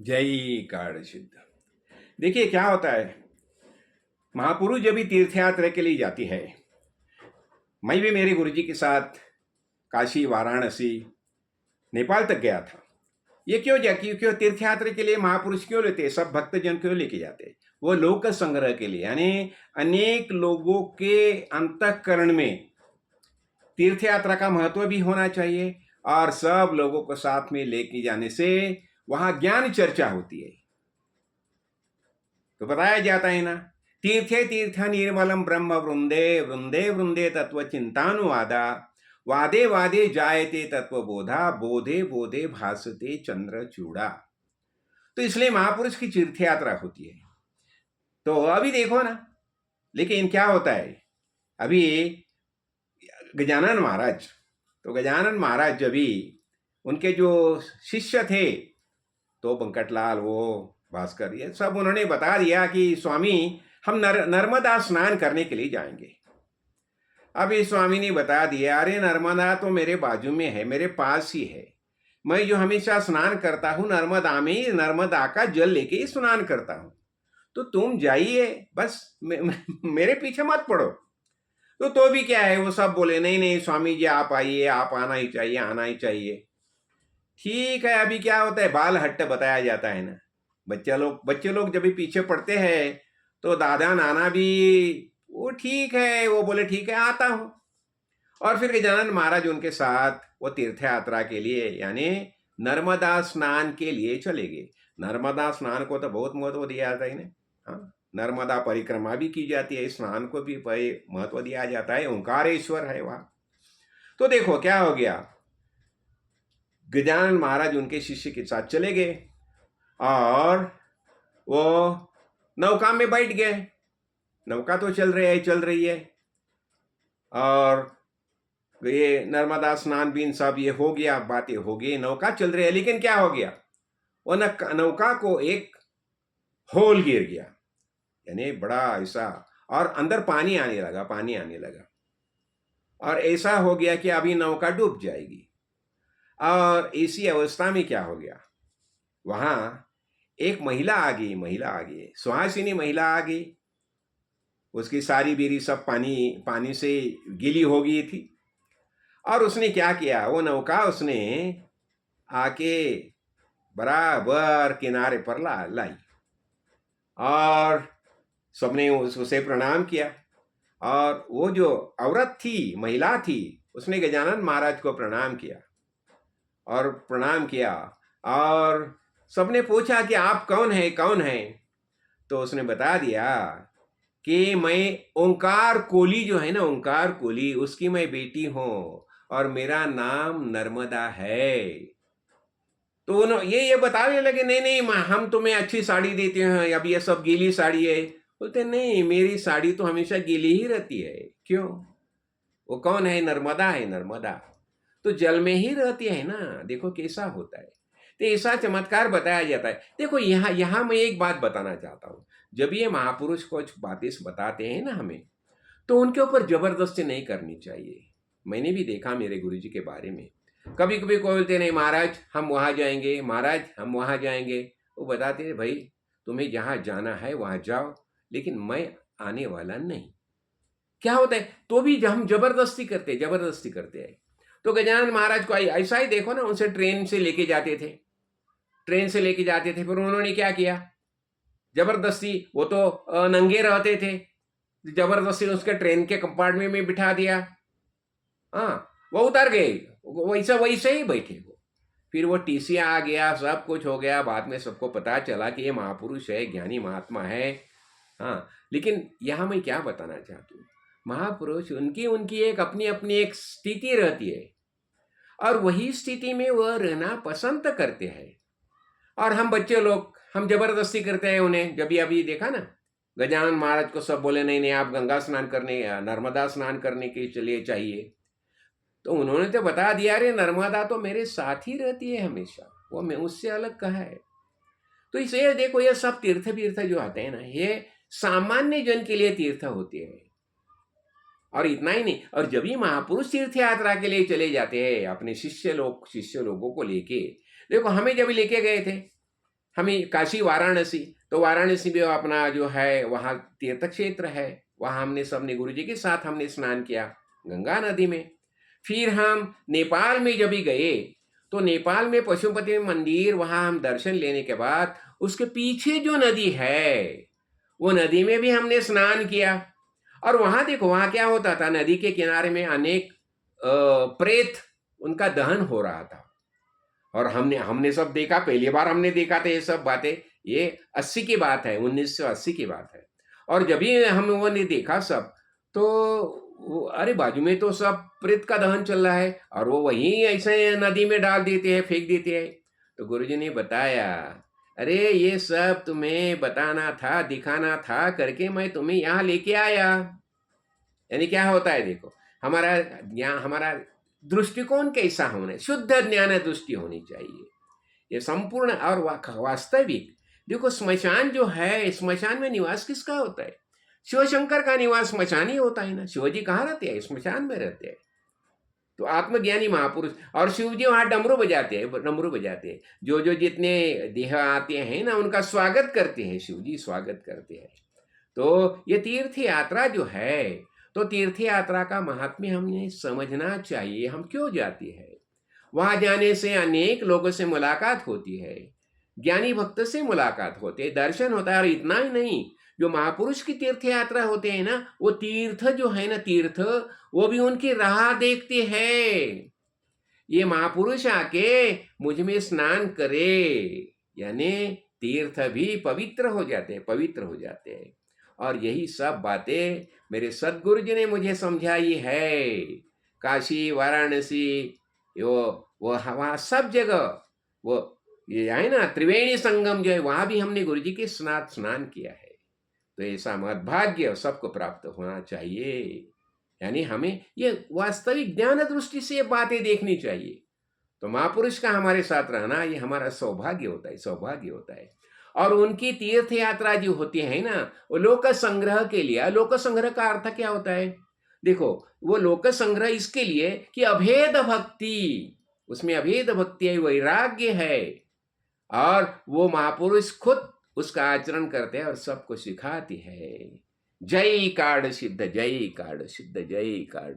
जय कार्ड सिद्ध। देखिए क्या होता है, महापुरुष जब भी तीर्थ यात्रा के लिए जाती है, मैं भी मेरे गुरुजी के साथ काशी, वाराणसी, नेपाल तक गया था। ये क्यों तीर्थ यात्रा के लिए महापुरुष क्यों लेते हैं, सब भक्तजन क्यों लेके जाते हैं? वो लोक संग्रह के लिए, यानी अनेक लोगों के अंतःकरण में तीर्थ यात्रा का महत्व भी होना चाहिए, और सब लोगों को साथ में लेके जाने से वहां ज्ञान चर्चा होती है। तो बताया जाता है ना, तीर्थे तीर्थ निर्मलम ब्रह्म वृंदे वृंदे वृंदे तत्व चिंतानुवादा, वादे वादे जायते तत्व बोधा, बोधे बोधे भासते चंद्र चूड़ा। तो इसलिए महापुरुष की तीर्थ यात्रा होती है। तो अभी देखो ना, लेकिन क्या होता है, अभी गजानन महाराज, तो गजानन महाराज जब भी उनके जो शिष्य थे, तो बंकटलाल, वो भास्कर, ये सब उन्होंने बता दिया कि स्वामी हम नर्मदा स्नान करने के लिए जाएंगे। अब इस स्वामी ने बता दिया, अरे नर्मदा तो मेरे बाजू में है, मेरे पास ही है, मैं जो हमेशा स्नान करता हूँ नर्मदा में, नर्मदा का जल लेके ही स्नान करता हूँ, तो तुम जाइए बस, मेरे पीछे मत पड़ो। तो भी क्या है, वो सब बोले नहीं नहीं स्वामी जी आप आइए, आप आना ही चाहिए, आना ही चाहिए। ठीक है, अभी क्या होता है, बाल हट्ट बताया जाता है ना, बच्चे लोग जब भी पीछे पड़ते हैं, तो दादा नाना भी वो ठीक है, वो बोले ठीक है आता हूं। और फिर गजानन महाराज उनके साथ वो तीर्थ यात्रा के लिए, यानी नर्मदा स्नान के लिए चले गए। नर्मदा स्नान को तो बहुत महत्व दिया जाता है ना। हाँ, नर्मदा परिक्रमा भी की जाती है, स्नान को भी महत्व दिया जाता है, ओंकारेश्वर है वहां। तो देखो क्या हो गया, गजानन महाराज उनके शिष्य के साथ चले गए और वो नौका में बैठ गए। नौका तो चल रही है, और ये नर्मदा स्नान भी सब ये हो गया, बातें हो गई, नौका चल रही है। लेकिन क्या हो गया, वो नौका को एक होल गिर गया, यानी बड़ा ऐसा, और अंदर पानी आने लगा, पानी आने लगा, और ऐसा हो गया कि अभी नौका डूब जाएगी। और इसी अवस्था में क्या हो गया, वहां एक महिला आ गई, सुहासिनी महिला आ गई। उसकी सारी बीरी सब पानी पानी से गीली हो गई थी। और उसने क्या किया, वो नौका उसने आके बराबर किनारे पर लाई, और सबने उसे प्रणाम किया। और वो जो औरत थी, महिला थी, उसने गजानन महाराज को प्रणाम किया और प्रणाम किया, और सबने पूछा कि आप कौन है, कौन है? तो उसने बता दिया कि मैं ओंकार कोली जो है ना, ओंकार कोली, उसकी मैं बेटी हूं, और मेरा नाम नर्मदा है। तो उन्होंने ये बताने लगे, नहीं नहीं हम तुम्हें अच्छी साड़ी देते हैं, अब ये सब गीली साड़ी है। बोलते नहीं, मेरी साड़ी तो हमेशा गीली ही रहती है। क्यों? वो कौन है? नर्मदा है, नर्मदा तो जल में ही रहती है ना। देखो कैसा होता है। तो ऐसा चमत्कार बताया जाता है। देखो यहाँ यहाँ मैं एक बात बताना चाहता हूँ, जब ये महापुरुष कुछ बातें बताते हैं ना हमें, तो उनके ऊपर जबरदस्ती नहीं करनी चाहिए। मैंने भी देखा मेरे गुरुजी के बारे में, कभी कभी कोई बोलते नहीं महाराज हम वहां जाएंगे, महाराज हम वहां जाएंगे। वो बताते हैं भाई तुम्हें जहां जाना है वहां जाओ, लेकिन मैं आने वाला नहीं। क्या होता है, तो भी हम जबरदस्ती करते हैं। तो गजानन महाराज को ऐसा ही देखो ना, उनसे ट्रेन से लेके जाते थे, फिर उन्होंने क्या किया, जबरदस्ती, वो तो नंगे रहते थे, जबरदस्ती उसके ट्रेन के कंपार्टमेंट में बिठा दिया। हाँ, वो उतर गए, वैसा वैसे ही बैठे वो। फिर वो टीसी आ गया, सब कुछ हो गया, बाद में सबको पता चला कि ये महापुरुष है, ज्ञानी महात्मा है। हाँ, लेकिन यहाँ मैं क्या बताना चाहता हूँ, महापुरुष उनकी उनकी एक अपनी अपनी एक स्थिति रहती है, और वही स्थिति में वह रहना पसंद करते हैं। और हम बच्चे लोग हम जबरदस्ती करते हैं उन्हें। जब भी अभी देखा ना, गजानन महाराज को सब बोले नहीं नहीं आप गंगा स्नान करने, नर्मदा स्नान करने के लिए चाहिए। तो उन्होंने तो बता दिया, अरे नर्मदा तो मेरे साथ ही रहती है हमेशा, वो मैं उससे अलग कहा है। तो इसलिए देखो ये सब तीर्थ तीर्थ जो आते हैं ना, ये सामान्य जन के लिए तीर्थ होते हैं। और इतना ही नहीं, और जब भी महापुरुष तीर्थ यात्रा के लिए चले जाते हैं अपने शिष्य लोगों को लेके, देखो हमें जब लेके गए थे, हमें काशी वाराणसी, तो वाराणसी भी अपना जो है वहाँ तीर्थ क्षेत्र है, वहाँ हमने सबने गुरु जी के साथ हमने स्नान किया गंगा नदी में। फिर हम नेपाल में जब भी गए तो नेपाल में पशुपति मंदिर, वहाँ हम दर्शन लेने के बाद उसके पीछे जो नदी है वो नदी में भी हमने स्नान किया। और वहाँ देखो वहाँ क्या होता था, नदी के किनारे में अनेक प्रेत उनका दहन हो रहा था। और हमने हमने सब देखा, पहली बार हमने देखा था ये सब बातें। ये 80 की बात है, 1980 की बात है। और जब भी हम वो ने देखा सब, तो अरे बाजू में तो सब प्रेत का दहन चल रहा है और वो वहीं ऐसे नदी में डाल देते हैं, फेंक देते हैं। तो गुरुजी ने बताया, अरे ये सब तुम्हें बताना था, दिखाना था करके मैं तुम्हें यहाँ लेके आया। यानी क्या होता है देखो, हमारा ज्ञान, हमारा दृष्टिकोण कैसा होना है, शुद्ध ज्ञान दृष्टि होनी चाहिए। ये संपूर्ण और वास्तविक। देखो स्मशान जो है, स्मशान में निवास किसका होता है? शिव शंकर का निवास स्मशान ही होता है ना। शिवजी कहाँ रहते हैं? स्मशान में रहते हैं। तो आत्मज्ञानी महापुरुष, और शिव जी वहाँ डमरू बजाते हैं, डमरू बजाते हैं। जो जो जितने देह आते हैं ना उनका स्वागत करते हैं, शिव जी स्वागत करते हैं। तो ये तीर्थ यात्रा जो है, तो तीर्थ यात्रा का महात्म्य हमने समझना चाहिए। हम क्यों जाते हैं? वहां जाने से अनेक लोगों से मुलाकात होती है, ज्ञानी भक्त से मुलाकात होते है, दर्शन होता है। और इतना ही नहीं, जो महापुरुष की तीर्थ यात्रा होते हैं ना, वो तीर्थ जो है ना, तीर्थ वो भी उनकी राह देखते हैं। ये महापुरुष आके मुझ में स्नान करे, यानी तीर्थ भी पवित्र हो जाते हैं, पवित्र हो जाते हैं। और यही सब बातें मेरे सदगुरु जी ने मुझे समझाई है। काशी वाराणसी, वो वहाँ सब जगह, वो ये है ना त्रिवेणी संगम जो है, वहाँ भी हमने गुरु जी के साथ स्नान किया है। तो ऐसा मद्भाग्य सबको प्राप्त होना चाहिए। यानी हमें ये वास्तविक ज्ञान दृष्टि से ये बातें देखनी चाहिए। तो महापुरुष का हमारे साथ रहना ये हमारा सौभाग्य होता है, सौभाग्य होता है। और उनकी तीर्थ यात्रा जो होती है ना, वो लोक संग्रह के लिए। लोक संग्रह का अर्थ क्या होता है? देखो, वो लोक संग्रह इसके लिए कि अभेद भक्ति, उसमें अभेद भक्ति है, वैराग्य है। और वो महापुरुष खुद उसका आचरण करते हैं और सबको सिखाती है। जय काड़ सिद्ध, जय काड़ सिद्ध, जय काड़।